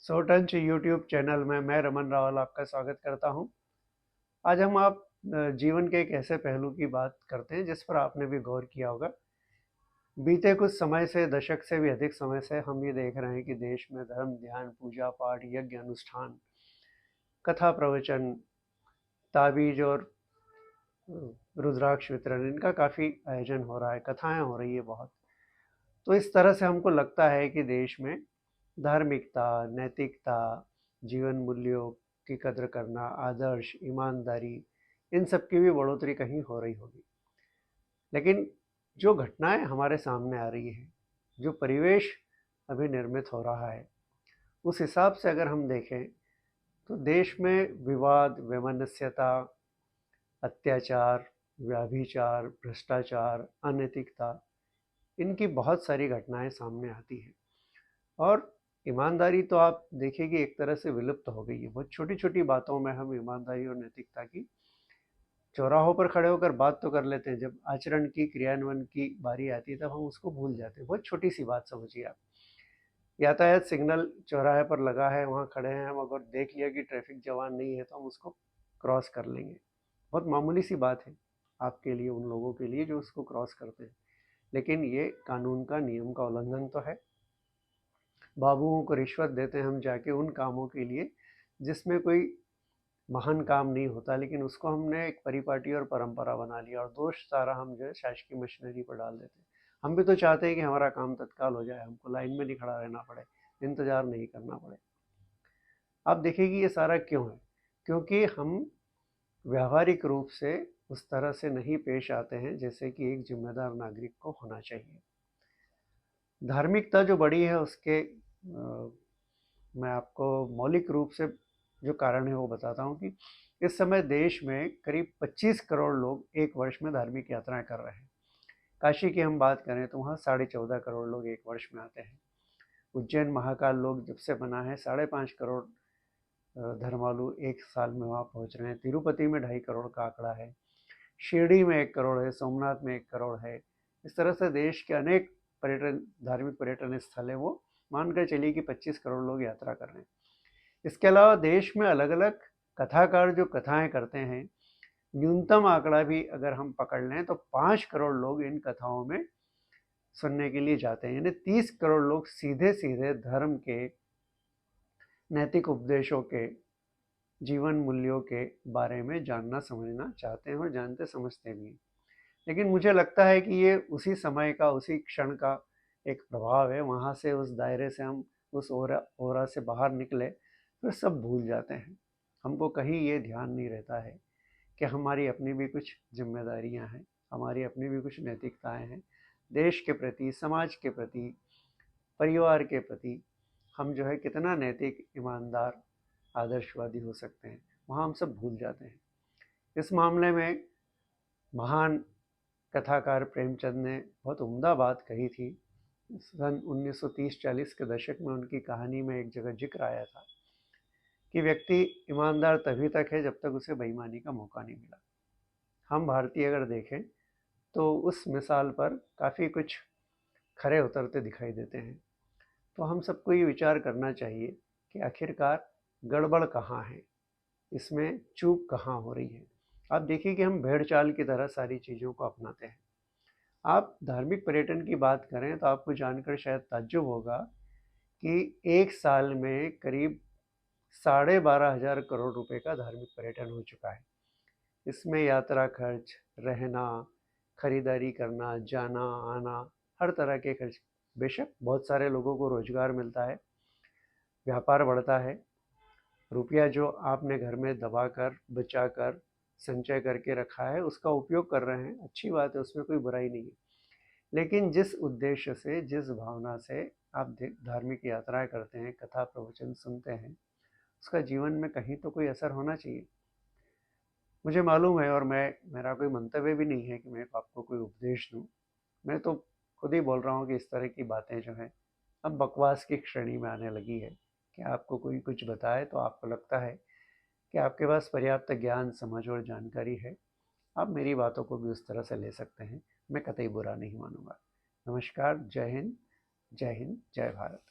सोटंच YouTube channel में मैं रमन रावल आपका स्वागत करता हूं। आज हम आप जीवन के एक ऐसे पहलू की बात करते हैं जिस पर आपने भी गौर किया होगा। बीते कुछ समय से, दशक से भी अधिक समय से हम ये देख रहे हैं कि देश में धर्म, ध्यान, पूजा पाठ, यज्ञ अनुष्ठान, कथा प्रवचन, ताबीज और रुद्राक्ष वितरण, इनका काफ़ी आयोजन हो रहा है, कथाएं हो रही है बहुत। तो इस तरह से हमको लगता है कि देश में धार्मिकता, नैतिकता, जीवन मूल्यों की कद्र करना, आदर्श, ईमानदारी, इन सब की भी बढ़ोतरी कहीं हो रही होगी। लेकिन जो घटनाएं हमारे सामने आ रही हैं, जो परिवेश अभी निर्मित हो रहा है, उस हिसाब से अगर हम देखें तो देश में विवाद, वैमनस्यता, अत्याचार, व्याभिचार, भ्रष्टाचार, अनैतिकता, इनकी बहुत सारी घटनाएं सामने आती हैं। और ईमानदारी तो आप देखिए कि एक तरह से विलुप्त हो गई है। बहुत छोटी छोटी बातों में हम ईमानदारी और नैतिकता की, चौराहों पर खड़े होकर बात तो कर लेते हैं, जब आचरण की, क्रियान्वयन की बारी आती है तब हम उसको भूल जाते हैं। बहुत छोटी सी बात समझिए आप, यातायात सिग्नल चौराहे पर लगा है, वहाँ खड़े हैं हम, अगर देख लिया कि ट्रैफिक जवान नहीं है तो हम उसको क्रॉस कर लेंगे। बहुत मामूली सी बात है आपके लिए, उन लोगों के लिए जो उसको क्रॉस करते हैं, लेकिन ये कानून का, नियम का उल्लंघन तो है। बाबुओं को रिश्वत देते हैं हम जाके उन कामों के लिए जिसमें कोई महान काम नहीं होता, लेकिन उसको हमने एक परिपाटी और परंपरा बना लिया और दोष सारा हम जो है शासकीय मशीनरी पर डाल देते हैं। हम भी तो चाहते हैं कि हमारा काम तत्काल हो जाए, हमको लाइन में नहीं खड़ा रहना पड़े, इंतजार नहीं करना पड़े। आप देखिए कि ये सारा क्यों है? क्योंकि हम व्यावहारिक रूप से उस तरह से नहीं पेश आते हैं जैसे कि एक जिम्मेदार नागरिक को होना चाहिए। धार्मिकता जो बढ़ी है उसके मैं आपको मौलिक रूप से जो कारण है वो बताता हूँ कि इस समय देश में करीब 25 करोड़ लोग एक वर्ष में धार्मिक यात्राएं कर रहे हैं। काशी की हम बात करें तो वहाँ 14.5 करोड़ लोग एक वर्ष में आते हैं। उज्जैन महाकाल लोग जब से बना है, 5.5 करोड़ धर्मालु एक साल में वहाँ पहुँच रहे हैं। तिरुपति में 2.5 करोड़ का आंकड़ा है, शिरडी में 1 करोड़ है, सोमनाथ में 1 करोड़ है। इस तरह से देश के अनेक पर्यटन, धार्मिक पर्यटन स्थल है, वो मानकर चलिए कि 25 करोड़ लोग यात्रा कर रहे हैं। इसके अलावा देश में अलग अलग कथाकार जो कथाएं करते हैं, न्यूनतम आंकड़ा भी अगर हम पकड़ लें तो 5 करोड़ लोग इन कथाओं में सुनने के लिए जाते हैं। यानी 30 करोड़ लोग सीधे सीधे धर्म के, नैतिक उपदेशों के, जीवन मूल्यों के बारे में जानना समझना चाहते हैं और जानते समझते भी हैं। लेकिन मुझे लगता है कि ये उसी समय का, उसी क्षण का एक प्रभाव है। वहाँ से, उस दायरे से हम उस ओरा से बाहर निकले तो सब भूल जाते हैं। हमको कहीं ये ध्यान नहीं रहता है कि हमारी अपनी भी कुछ जिम्मेदारियां हैं, हमारी अपनी भी कुछ नैतिकताएं हैं। देश के प्रति, समाज के प्रति, परिवार के प्रति हम जो है कितना नैतिक, ईमानदार, आदर्शवादी हो सकते हैं, वहाँ हम सब भूल जाते हैं। इस मामले में महान कथाकार प्रेमचंद ने बहुत उम्दा बात कही थी। सन 1930-40 के दशक में उनकी कहानी में एक जगह जिक्र आया था कि व्यक्ति ईमानदार तभी तक है जब तक उसे बेईमानी का मौका नहीं मिला। हम भारतीय अगर देखें तो उस मिसाल पर काफ़ी कुछ खरे उतरते दिखाई देते हैं। तो हम सबको ये विचार करना चाहिए कि आखिरकार गड़बड़ कहाँ है, इसमें चूक कहाँ हो रही है। आप देखिए कि हम भेड़ चाल की तरह सारी चीज़ों को अपनाते हैं। आप धार्मिक पर्यटन की बात करें तो आपको जानकर शायद ताज्जुब होगा कि एक साल में करीब 12,500 करोड़ रुपए का धार्मिक पर्यटन हो चुका है। इसमें यात्रा खर्च, रहना, खरीदारी करना, जाना आना, हर तरह के खर्च। बेशक बहुत सारे लोगों को रोजगार मिलता है, व्यापार बढ़ता है, रुपया जो आपने घर में दबा कर, बचा कर, संचय करके रखा है उसका उपयोग कर रहे हैं, अच्छी बात है, उसमें कोई बुराई नहीं है। लेकिन जिस उद्देश्य से, जिस भावना से आप धार्मिक यात्राएं करते हैं, कथा प्रवचन सुनते हैं, उसका जीवन में कहीं तो कोई असर होना चाहिए। मुझे मालूम है, और मेरा कोई मंतव्य भी नहीं है कि मैं आपको कोई उपदेश दूं। मैं तो खुद ही बोल रहा हूँ कि इस तरह की बातें जो हैं अब बकवास की श्रेणी में आने लगी है कि आपको कोई कुछ बताए तो आपको लगता है कि आपके पास पर्याप्त ज्ञान, समझ और जानकारी है, आप मेरी बातों को भी उस तरह से ले सकते हैं। मैं कतई बुरा नहीं मानूंगा। नमस्कार, जय हिंद, जय हिंद, जय भारत।